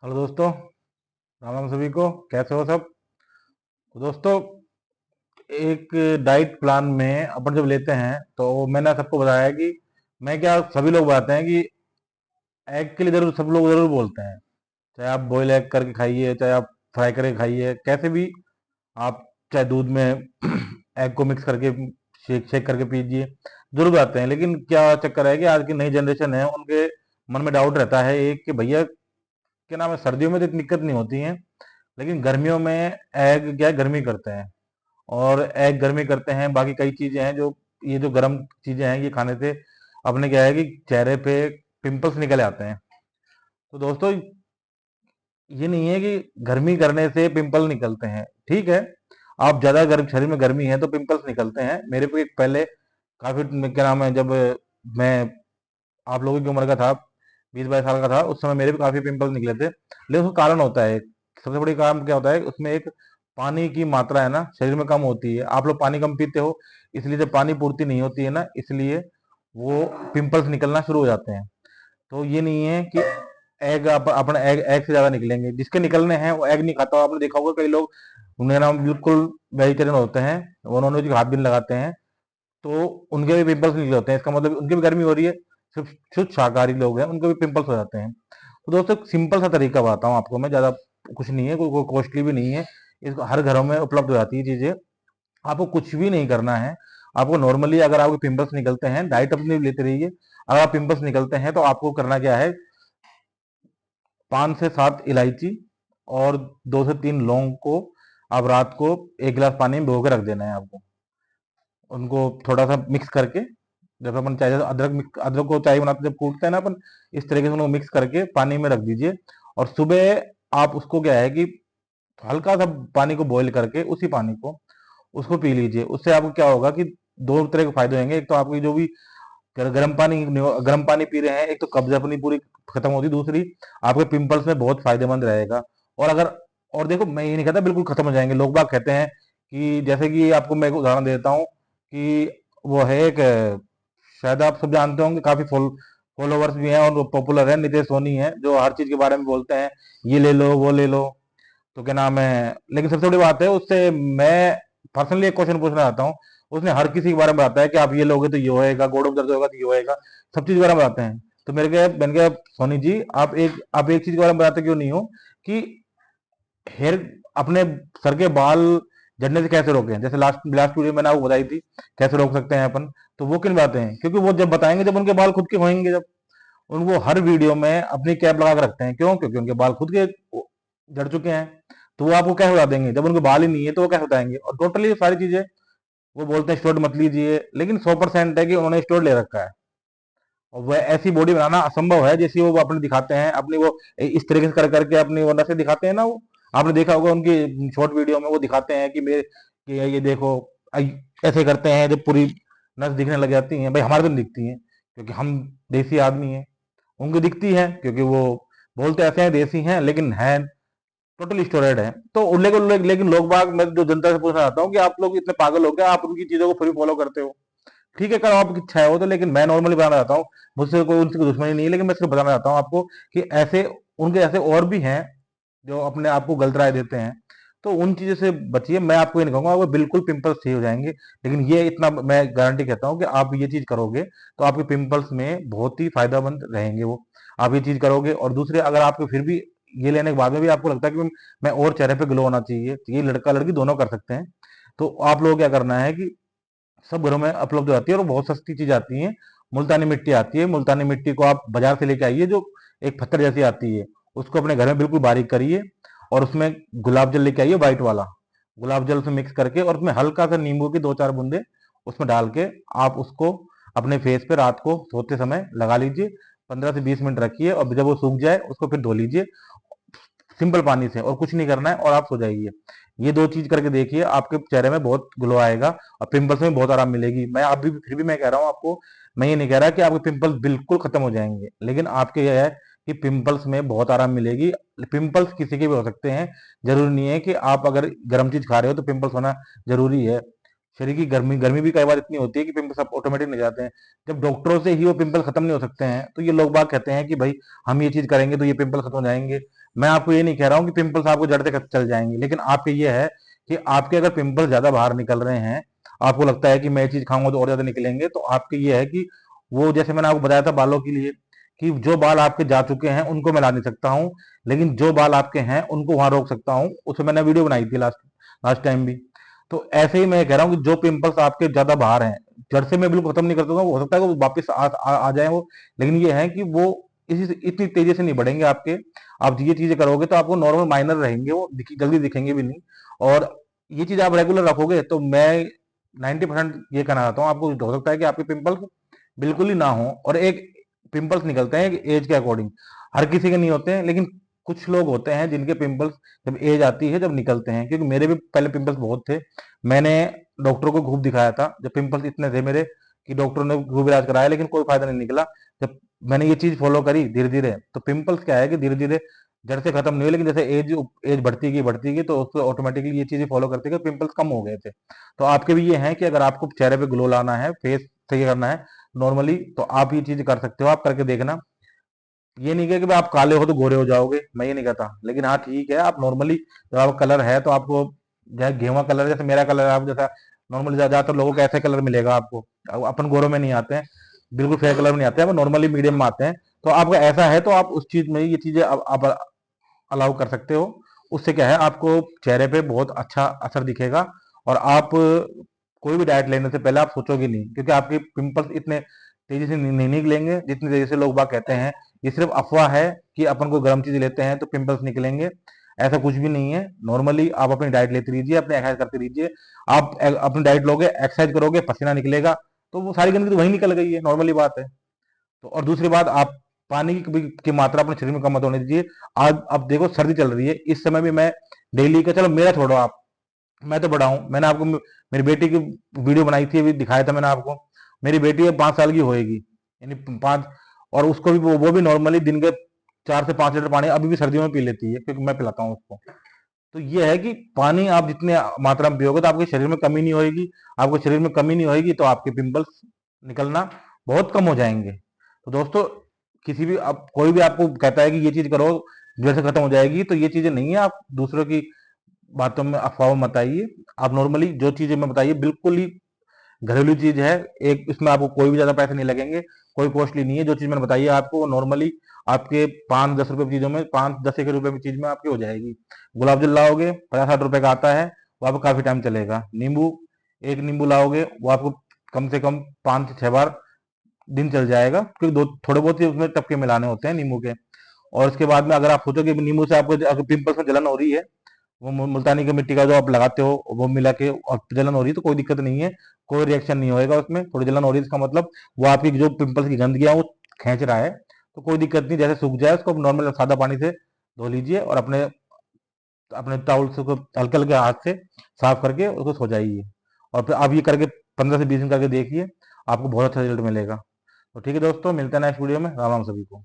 Hello दोस्तों, राम राम सभी को। कैसे हो सब? तो दोस्तों, एक डाइट प्लान में अपन जब लेते हैं तो मैंने सबको बताया है कि मैं क्या, सभी लोग बताते हैं कि एग के लिए जरूर सब लोग जरूर बोलते हैं। चाहे आप बॉयल एग करके खाइए, चाहे आप फ्राई करके खाइए, कैसे भी आप, चाहे दूध में एग को मिक्स करके शेक शेक करके पीजिए, जरूर बताते हैं। लेकिन क्या चक्कर है कि आज की नई जनरेशन है, उनके मन में डाउट रहता है एक कि भैया, क्या नाम है, सर्दियों में तो इतनी दिक्कत नहीं होती है, लेकिन गर्मियों में एग क्या है, गर्मी करते हैं। और एग गर्मी करते हैं, बाकी कई चीजें हैं जो, ये जो गर्म चीजें हैं ये खाने से अपने क्या है कि चेहरे पे पिंपल्स निकल आते हैं। तो दोस्तों, ये नहीं है कि गर्मी करने से पिंपल निकलते हैं, ठीक है। आप ज्यादा गर्म, शरीर में गर्मी है तो पिंपल्स निकलते हैं। मेरे पे एक पहले काफी, क्या नाम है, जब मैं आप लोगों की उम्र का था, 20-22 साल का था, उस समय मेरे भी काफी पिंपल्स निकले थे। लेकिन उसका कारण होता है, सबसे बड़ी कारण क्या होता है, उसमें एक पानी की मात्रा है ना, शरीर में कम होती है। आप लोग पानी कम पीते हो, इसलिए जब पानी पूर्ति नहीं होती है ना, इसलिए वो पिंपल्स निकलना शुरू हो जाते हैं। तो ये नहीं है कि एग, अपना एग एग से ज्यादा निकलेंगे। जिसके निकलने हैं वो एग नहीं खाता। आपने देखा होगा कई लोग, उन्हें नाम बिल्कुल वेजिटेरियन होते हैं, वो नॉनवेज के हाथ भी नहीं लगाते हैं, तो उनके भी पिंपल्स निकले होते हैं। इसका मतलब उनकी भी गर्मी हो रही है। सिर्फ शुद्ध शाकाहारी लोग हैं, उनके भी पिंपल्स हो जाते हैं। तो दोस्तों, सिंपल सा तरीका बताता हूँ आपको मैं, ज्यादा कुछ नहीं है, कोई कॉस्टली भी नहीं है। इसको हर घरों में उपलब्ध हो जाती है चीजें। आपको कुछ भी नहीं करना है। आपको नॉर्मली, अगर आपके पिंपल्स निकलते हैं, डाइट अपनी लेते रहिए। अगर आप पिंपल्स निकलते हैं तो आपको करना क्या है, 5 से 7 इलायची और 2 से 3 लौंग को आप रात को 1 गिलास पानी में भिगो के रख देना है आपको। उनको थोड़ा सा मिक्स करके, जब अपन चाय, जैसे अदरक को चाय बनाते जब कूटते हैं ना अपन, इस तरीके से उनको मिक्स करके पानी में रख दीजिए। और सुबह आप उसको क्या है कि हल्का सा पानी को बॉईल करके, उसी पानी को उसको पी लीजिए। उससे आपको क्या होगा कि दो तरह के फायदे होंगे। एक तो आपकी जो भी गर्म पानी पी रहे हैं, एक तो कब्ज अपनी पूरी खत्म होती, दूसरी आपके पिंपल्स में बहुत फायदेमंद रहेगा। और अगर, और देखो, मैं ये नहीं कहता बिल्कुल खत्म हो जाएंगे। लोग बाग कहते हैं कि, जैसे कि आपको मैं एक उदाहरण देता हूँ कि वो है एक, शायद आप सब जानते होंगे, काफी फॉलोवर्स भी हैं और वो पॉपुलर है, नितेश सोनी है, जो हर चीज के बारे में बोलते हैं, ये ले लो वो ले लो। तो क्या नाम है, लेकिन सबसे बड़ी बात है, उससे मैं पर्सनली एक क्वेश्चन पूछना चाहता हूँ। उसने हर किसी के बारे में बताया कि आप ये लोगे तो ये होएगा, गोड़ों में दर्द होगा तो ये होएगा, सब चीज के बारे में बताते हैं। तो मैंने कहा, सोनी जी, आप एक चीज के बारे में बताते क्यों नहीं हो कि हेयर, अपने सर के बाल झड़ने से कैसे रोकें। जैसे लास्ट लास्ट वीडियो मैंने आपको बताई थी, कैसे रोक सकते हैं अपन। तो वो क्यों बताते हैं? क्योंकि वो जब बताएंगे जब उनके बाल खुद के होंगे, जब उनको हर वीडियो में अपनी कैप लगा के रखते हैं। क्यों? क्योंकि उनके बाल खुद के झड़ चुके हैं। तो वो आपको कैसे बता देंगे जब उनके बाल ही नहीं है, तो वो कैसे बताएंगे? और टोटली सारी चीजें वो बोलते हैं स्टोड मत लीजिए, लेकिन 100% है कि उन्होंने स्टोड ले रखा है। और वह ऐसी बॉडी बनाना असंभव है जैसी वो अपने दिखाते हैं, अपनी वो इस तरीके से कर करके अपनी वो नसें दिखाते हैं ना वो। आपने देखा होगा उनकी शॉर्ट वीडियो में, वो दिखाते हैं कि मेरे, कि ये देखो, ऐसे करते हैं जब पूरी नस दिखने लग जाती हैं। भाई, हमारे तो नहीं दिखती हैं, क्योंकि हम देसी आदमी हैं। उनको दिखती है क्योंकि वो बोलते ऐसे हैं देसी हैं, लेकिन है टोटली स्टोरेड है। तो लेकिन लोग बाग, मैं जो जनता से पूछना चाहता हूँ कि आप लोग इतने पागल हो गया, आप उनकी चीजों को फिर फॉलो करते हो? ठीक है, करो, आपकी इच्छा है वो तो। लेकिन मैं नॉर्मली बताना चाहता हूँ, मुझसे कोई, उनसे कोई दुश्मनी नहीं है, लेकिन मैं सिर्फ बताना चाहता हूँ आपको कि ऐसे, उनके ऐसे और भी हैं जो अपने आप को गलत राय देते हैं। तो उन चीजों से बचिए। मैं आपको ये नहीं कहूंगा वो बिल्कुल पिंपल्स सही हो जाएंगे, लेकिन ये इतना मैं गारंटी कहता हूँ कि आप ये चीज करोगे तो आपके पिंपल्स में बहुत ही फायदेमंद रहेंगे वो। आप ये चीज करोगे। और दूसरे, अगर आपको फिर भी ये लेने के बाद में भी आपको लगता है कि मैं और चेहरे पे ग्लो होना चाहिए, तो ये लड़का लड़की दोनों कर सकते हैं। तो आप लोगों को क्या करना है कि सब घरों में उपलब्ध हो जाती है, और बहुत सस्ती चीज आती है। मुल्तानी मिट्टी आती है। मुल्तानी मिट्टी को आप बाजार से लेके आइए, जो एक पत्थर जैसी आती है, उसको अपने घर में बिल्कुल बारीक करिए, और उसमें गुलाब जल लेके आइए, व्हाइट वाला। गुलाब जल से मिक्स करके, और उसमें हल्का सा नींबू की 2-4 बूंदे उसमें डाल के, आप उसको अपने फेस पे रात को सोते समय लगा लीजिए। 15 से 20 मिनट रखिए, और जब वो सूख जाए उसको फिर धो लीजिए, सिंपल पानी से, और कुछ नहीं करना है, और आप सो जाइए। ये दो चीज करके देखिए, आपके चेहरे में बहुत ग्लो आएगा, और पिंपल्स में बहुत आराम मिलेगी। मैं अभी भी, फिर भी मैं कह रहा हूँ आपको, मैं ये नहीं कह रहा कि आपके पिंपल्स बिल्कुल खत्म हो जाएंगे, लेकिन आपके यह है कि पिंपल्स में बहुत आराम मिलेगी। पिंपल्स किसी के भी हो सकते हैं, जरूरी नहीं है कि आप अगर गर्म चीज खा रहे हो तो पिंपल्स होना जरूरी है। शरीर की गर्मी गर्मी भी कई बार इतनी होती है कि पिंपल्स सब ऑटोमेटिक नहीं जाते हैं। जब डॉक्टरों से ही वो पिंपल खत्म नहीं हो सकते हैं, तो ये लोग बाग कहते हैं कि भाई हम ये चीज करेंगे तो ये पिंपल खत्म हो जाएंगे। मैं आपको ये नहीं कह रहा हूँ कि पिंपल्स आपको जड़ से चल जाएंगे, लेकिन आपके ये है कि आपके अगर पिंपल ज्यादा बाहर निकल रहे हैं, आपको लगता है कि मैं ये चीज खाऊंगा तो और ज्यादा निकलेंगे, तो आपके ये है कि वो, जैसे मैंने आपको बताया था बालों के लिए, कि जो बाल आपके जा चुके हैं उनको मैं ला नहीं सकता हूँ, लेकिन जो बाल आपके हैं उनको वहां रोक सकता हूँ। उसमें मैंने वीडियो बनाई थी लास्ट लास्ट टाइम भी। तो ऐसे ही मैं कह रहा हूँ कि जो पिंपल्स आपके ज्यादा बाहर हैं, जड़ से मैं बिल्कुल खत्म नहीं कर सकता, हो सकता है वो वापस आ जाए वो, लेकिन ये है कि वो इसी इतनी तेजी से नहीं बढ़ेंगे आपके। आप ये चीजें करोगे तो आपको नॉर्मल माइनर रहेंगे, वो जल्दी दिखेंगे भी नहीं। और ये चीज आप रेगुलर रखोगे तो मैं 90% ये कहना चाहता हूँ आपको, हो सकता है कि आपके पिंपल्स बिल्कुल ही ना हो। और एक पिंपल्स निकलते हैं एज के अकॉर्डिंग, हर किसी के नहीं होते हैं, लेकिन कुछ लोग होते हैं जिनके पिंपल्स जब एज आती है जब निकलते हैं। क्योंकि मेरे भी पहले पिंपल्स बहुत थे, मैंने डॉक्टरों को खूब दिखाया था, जब पिंपल्स इतने थे मेरे कि डॉक्टरों ने खूब इलाज कराया, लेकिन कोई फायदा नहीं निकला। जब मैंने ये चीज फॉलो करी धीरे धीरे, तो पिंपल्स क्या है कि धीरे धीरे जड़ से खत्म नहीं हुए, लेकिन जैसे एज एज बढ़ती गई तो उसको ऑटोमेटिकली ये चीजें फॉलो करते गए, पिंपल्स कम हो गए थे। तो आपके भी ये है कि अगर आपको चेहरे पे ग्लो लाना है, फेस सही करना है नॉर्मली, तो आप ये चीज कर सकते हो, आप करके देखना। ये नहीं है कि भाई आप काले हो तो गोरे हो जाओगे, मैं ये नहीं कहता, लेकिन हाँ ठीक है, आप नॉर्मली जब आपका कलर है तो आपको जैसे गेहुआ कलर, जैसे मेरा कलर है, आप जैसा नॉर्मली ज्यादातर लोगों को ऐसे कलर मिलेगा आपको। अपन गोरों में नहीं आते हैं, बिल्कुल फेयर कलर में नहीं आते हैं, नॉर्मली मीडियम में आते हैं। तो आपका ऐसा है तो आप उस चीज में ये चीजें आप अलाउ कर सकते हो। उससे क्या है, आपको चेहरे पे बहुत अच्छा असर दिखेगा। और आप कोई भी डाइट लेने से पहले आप सोचोगे नहीं, क्योंकि आपके पिंपल्स इतने तेजी से नहीं निकलेंगे जितनी तेजी से लोग बाग कहते हैं। ये सिर्फ अफवाह है कि अपन को गर्म चीज लेते हैं तो पिंपल्स निकलेंगे, ऐसा कुछ भी नहीं है। नॉर्मली आप अपनी डाइट लेते रहिए, अपने एक्सरसाइज करते रहिए। आप अपनी डाइट लोगे, एक्सरसाइज करोगे, पसीना निकलेगा, तो वो सारी गंदगी तो वही निकल गई है, नॉर्मली बात है। तो और दूसरी बात, आप पानी की मात्रा अपने शरीर में कम मत होने दीजिए। आज अब देखो सर्दी चल रही है, इस समय भी मैं डेली का, चलो मेरा छोड़ो आप, मैं तो बड़ा हूँ, मैंने आपको मेरी बेटी की वीडियो बनाई थी, अभी दिखाया था मैंने आपको। मेरी बेटी अब 5 साल की होएगी, यानी 5, और उसको भी वो भी नॉर्मली दिन के 4 से 5 लीटर पानी अभी भी सर्दियों में पी लेती है, क्योंकि मैं पिलाता हूँ उसको। तो ये है कि पानी आप जितने मात्रा में पियोगे तो आपके शरीर में कमी नहीं होगी। आपके शरीर में कमी नहीं होगी तो आपके पिंपल्स निकलना बहुत कम हो जाएंगे। तो दोस्तों, किसी भी, अब कोई भी आपको कहता है कि ये चीज करो जैसे खत्म हो जाएगी, तो ये चीजें नहीं है। आप दूसरों की बातों में, अफवाहों में मत आइए। आप नॉर्मली जो चीजें मैं बताइए बिल्कुल ही घरेलू चीज है, एक इसमें आपको कोई भी ज्यादा पैसे नहीं लगेंगे, कोई कॉस्टली नहीं है। जो चीज मैंने बताई है आपको, वो नॉर्मली आपके 5-10 रुपए की चीजों में, 5-10 1 रुपए की चीज में आपकी हो जाएगी। गुलाब जल लाओगे 50-60 रुपए का आता है, वो आपको काफी टाइम चलेगा। नींबू, एक नींबू लाओगे वो आपको कम से कम 5 से 6 बार दिन चल जाएगा, क्योंकि दो थोड़े बहुत ही उसमें टपके मिलाने होते हैं नींबू के। और उसके बाद में अगर आप सोचोगे कि नींबू से आपको अगर पिंपल्स में जलन हो रही है, वो मुल्तानी की मिट्टी का जो आप लगाते हो वो मिला के, और जलन हो रही है, तो कोई दिक्कत नहीं है, कोई रिएक्शन नहीं होएगा उसमें। थोड़ी जलन हो रही है इसका मतलब वो आपकी जो पिंपल्स की गंदगी है वो खींच रहा है, तो कोई दिक्कत नहीं। जैसे सूख जाए उसको नॉर्मल सादा पानी से धो लीजिए, और अपने अपने टाउल से उसको हल्के हल्के हाथ से साफ करके उसको सो जाइए। और फिर आप ये करके 15 से 20 दिन करके देखिए, आपको बहुत अच्छा रिजल्ट मिलेगा। तो ठीक है दोस्तों, मिलते हैं नेक्स्ट वीडियो में। राम राम सभी को।